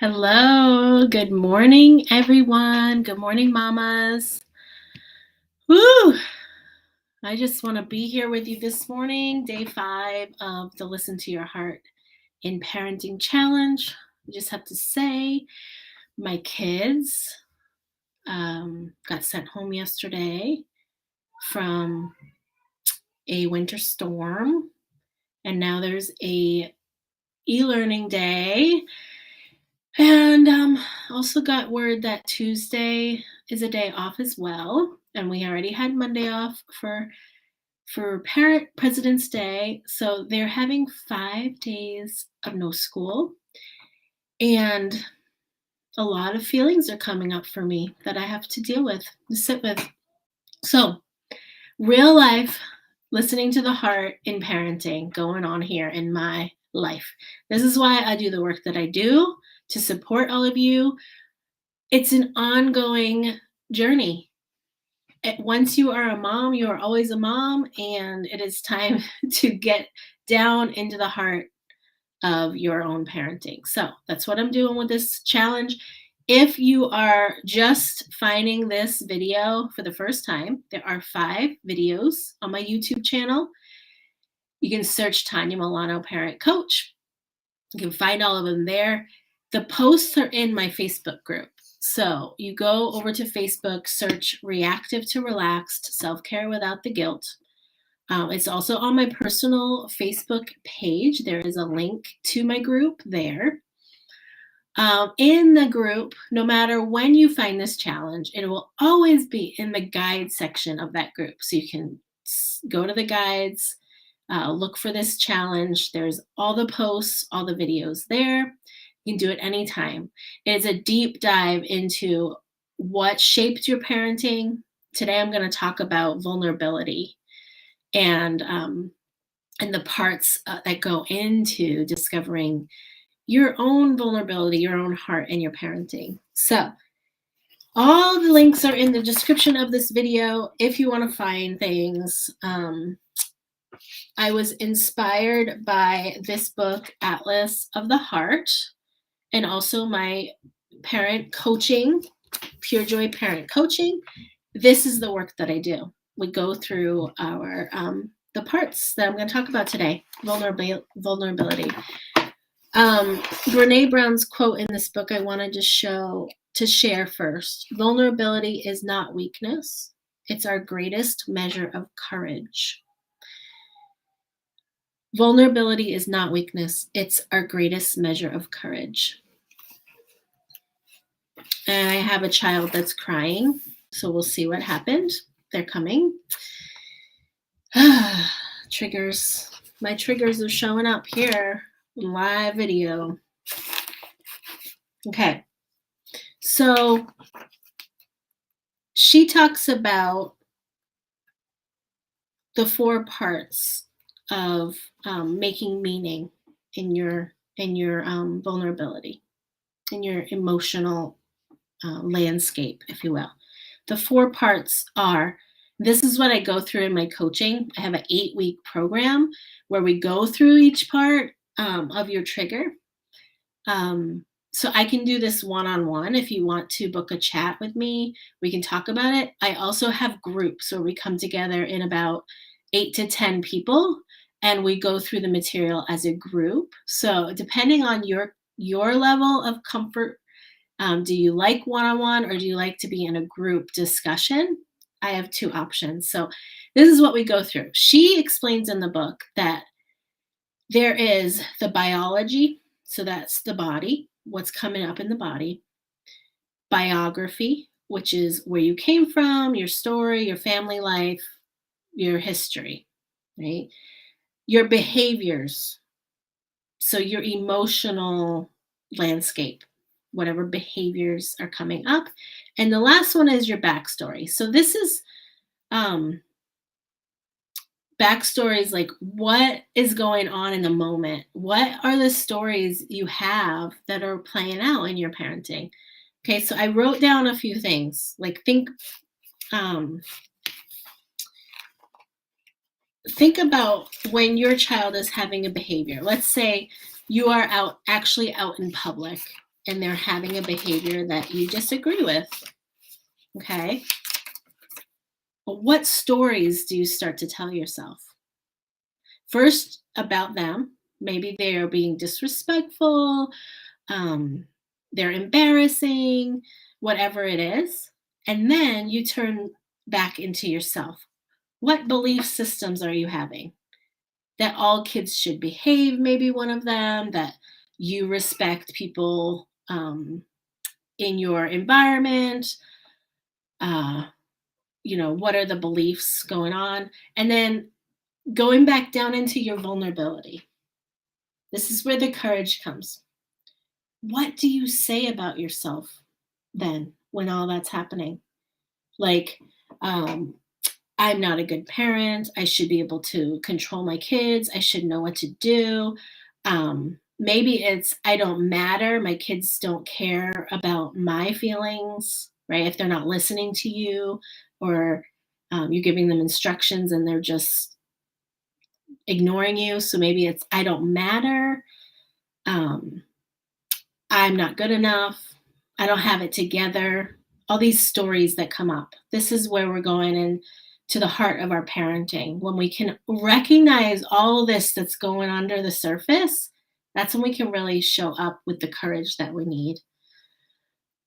Hello, good morning, everyone. Good morning, mamas. Woo! I just want to be here with you this morning, day 5 of the Listen to Your Heart in Parenting Challenge. I just have to say, my kids got sent home yesterday from a winter storm, and now there's a e-learning day. And also got word that Tuesday is a day off as well, and we already had Monday off for Parent President's Day, so they're having 5 days of no school, and a lot of feelings are coming up for me that I have to deal with, to sit with. So, real life, listening to the heart in parenting going on here in my life. This is why I do the work that I do to support all of you. It's an ongoing journey. Once you are a mom, you are always a mom, and it is time to get down into the heart of your own parenting. So that's what I'm doing with this challenge. If you are just finding this video for the first time, there are 5 videos on my YouTube channel. You can search Tanya Milano Parent Coach. You can find all of them there. The posts are in my Facebook group. So you go over to Facebook, search Reactive to Relaxed, Self-Care Without the Guilt. It's also on my personal Facebook page. There is a link to my group there. In the group, no matter when you find this challenge, it will always be in the guide section of that group. So you can go to the guides, look for this challenge. There's all the posts, all the videos there. You can do it anytime. It's a deep dive into what shaped your parenting. Today, I'm going to talk about vulnerability and the parts that go into discovering your own vulnerability, your own heart, and your parenting. So all the links are in the description of this video if you want to find things. I was inspired by this book, Atlas of the Heart, and also my parent coaching, Pure Joy Parent Coaching. This is the work that I do. We go through our the parts that I'm going to talk about today. Vulnerability. Brene Brown's quote in this book I wanted to share first. Vulnerability is not weakness. It's our greatest measure of courage. Vulnerability is not weakness. It's our greatest measure of courage. And I have a child that's crying, so we'll see what happened. They're coming. Triggers. My triggers are showing up here. Live video. Okay. So she talks about the 4 parts of making meaning in your vulnerability, in your emotional landscape, if you will. The 4 parts are, this is what I go through in my coaching. I have an 8-week program where we go through each part of your trigger. So I can do this one-on-one. If you want to book a chat with me, we can talk about it. I also have groups where we come together in about 8 to 10 people and we go through the material as a group. So depending on your level of comfort, do you like one-on-one or do you like to be in a group discussion? I have 2 options. So this is what we go through. She explains in the book that there is the biology, so that's the body, what's coming up in the body. Biography, which is where you came from, your story, your family life, your history, right? Your behaviors, so your emotional landscape, whatever behaviors are coming up. And the last one is your backstory. So this is backstories, like what is going on in the moment? What are the stories you have that are playing out in your parenting? Okay, so I wrote down a few things. Like think about when your child is having a behavior. Let's say you are actually out in public and they're having a behavior that you disagree with. Okay. Well, what stories do you start to tell yourself? First, about them. Maybe they are being disrespectful, um, they're embarrassing, whatever it is. And then you turn back into yourself. What belief systems are you having? That all kids should behave, maybe one of them, that you respect people in your environment. Uh, what are the beliefs going on? And then going back down into your vulnerability. This is where the courage comes. What do you say about yourself then when all that's happening? Like, um, I'm not a good parent. I should be able to control my kids. I should know what to do. Maybe it's I don't matter. My kids don't care about my feelings, right? If they're not listening to you, or you're giving them instructions and they're just ignoring you. So maybe it's I don't matter. Um, I'm not good enough. I don't have it together. All these stories that come up. This is where we're going in to the heart of our parenting. When we can recognize all this that's going under the surface, that's when we can really show up with the courage that we need.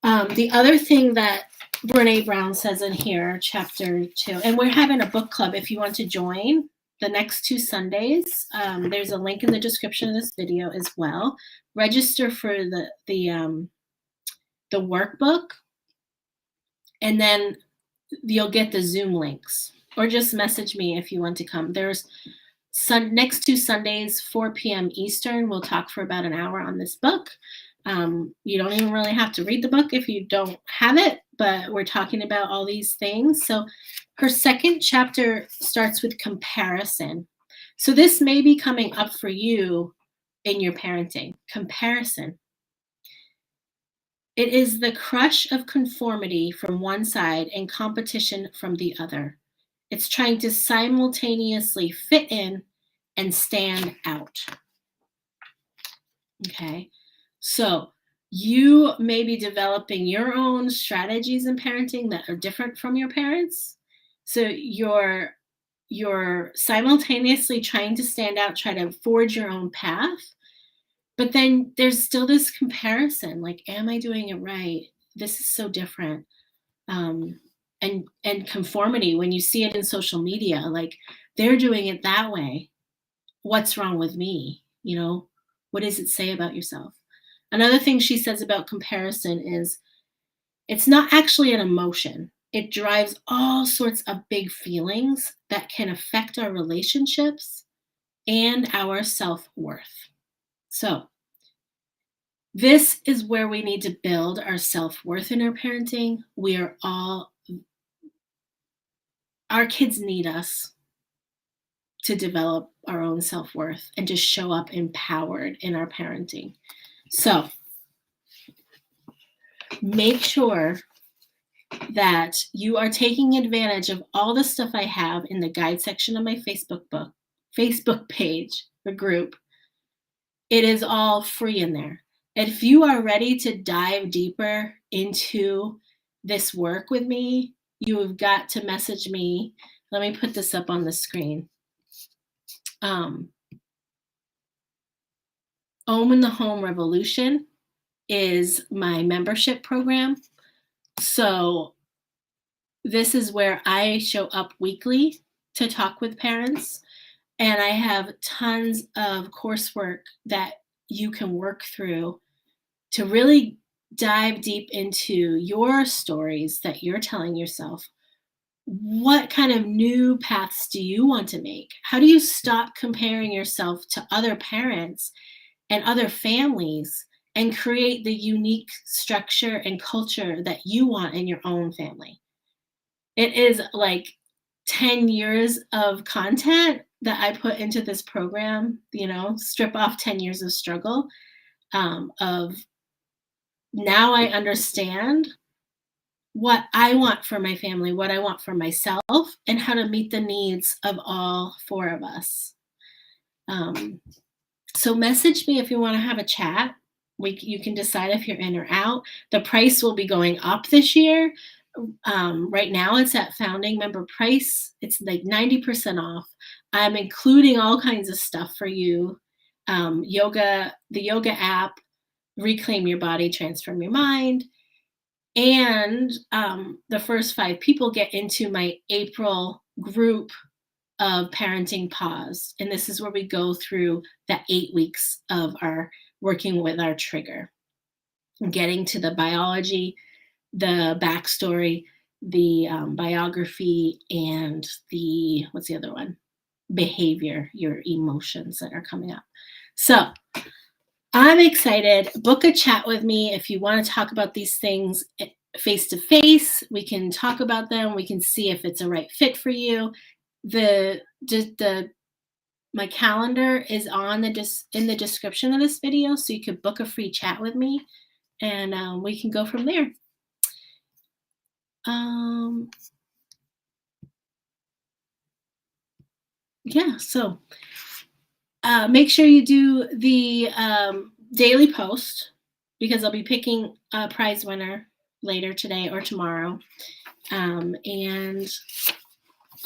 The other thing that Brene Brown says in here, chapter 2, and we're having a book club if you want to join the next 2 Sundays. There's a link in the description of this video as well. Register for the workbook, and then you'll get the Zoom links, or just message me if you want to come. There's next 2 Sundays, 4 p.m. Eastern. We'll talk for about an hour on this book. You don't even really have to read the book if you don't have it, but we're talking about all these things. So her second chapter starts with comparison. So this may be coming up for you in your parenting. Comparison. It is the crush of conformity from one side and competition from the other. It's trying to simultaneously fit in and stand out. Okay, so you may be developing your own strategies in parenting that are different from your parents. So you're simultaneously trying to stand out, try to forge your own path, but then there's still this comparison, like, am I doing it right? This is so different. And conformity, when you see it in social media, like, they're doing it that way. What's wrong with me? What does it say about yourself? Another thing she says about comparison is it's not actually an emotion. It drives all sorts of big feelings that can affect our relationships and our self-worth. So this is where we need to build our self-worth in our parenting. Our kids need us to develop our own self-worth and to show up empowered in our parenting. So make sure that you are taking advantage of all the stuff I have in the guide section of my Facebook page or group. It is all free in there. If you are ready to dive deeper into this work with me, you have got to message me. Let me put this up on the screen. Om in the Home Revolution is my membership program. So this is where I show up weekly to talk with parents, and I have tons of coursework that you can work through to really dive deep into your stories that you're telling yourself. What kind of new paths do you want to make? How do you stop comparing yourself to other parents and other families and create the unique structure and culture that you want in your own family? It is like 10 years of content that I put into this program, strip off 10 years of struggle, of now I understand what I want for my family, what I want for myself, and how to meet the needs of all 4 of us. So message me if you want to have a chat. You can decide if you're in or out. The price will be going up this year. Right now it's at founding member price. It's like 90% off. I'm including all kinds of stuff for you. Yoga, the yoga app, Reclaim Your Body, Transform Your Mind. And the first 5 people get into my April group of Parenting Pause. And this is where we go through the 8 weeks of our working with our trigger, getting to the biology, the backstory, the biography, and what's the other one? Behavior, your emotions that are coming up. So I'm excited. Book a chat with me if you want to talk about these things face to face. We can talk about them. We can see if it's a right fit for you. My calendar is in the description of this video, so you could book a free chat with me, and we can go from there. Yeah, so make sure you do the daily post, because I'll be picking a prize winner later today or tomorrow. And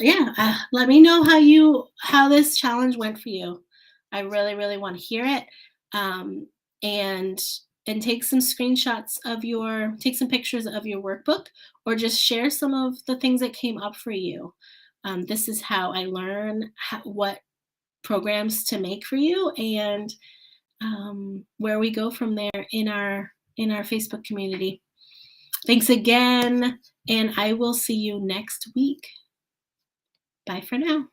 yeah, let me know how this challenge went for you. I really, really want to hear it. And take some screenshots take some pictures of your workbook, or just share some of the things that came up for you. This is how I learn what programs to make for you, and where we go from there in our Facebook community. Thanks again, and I will see you next week. Bye for now.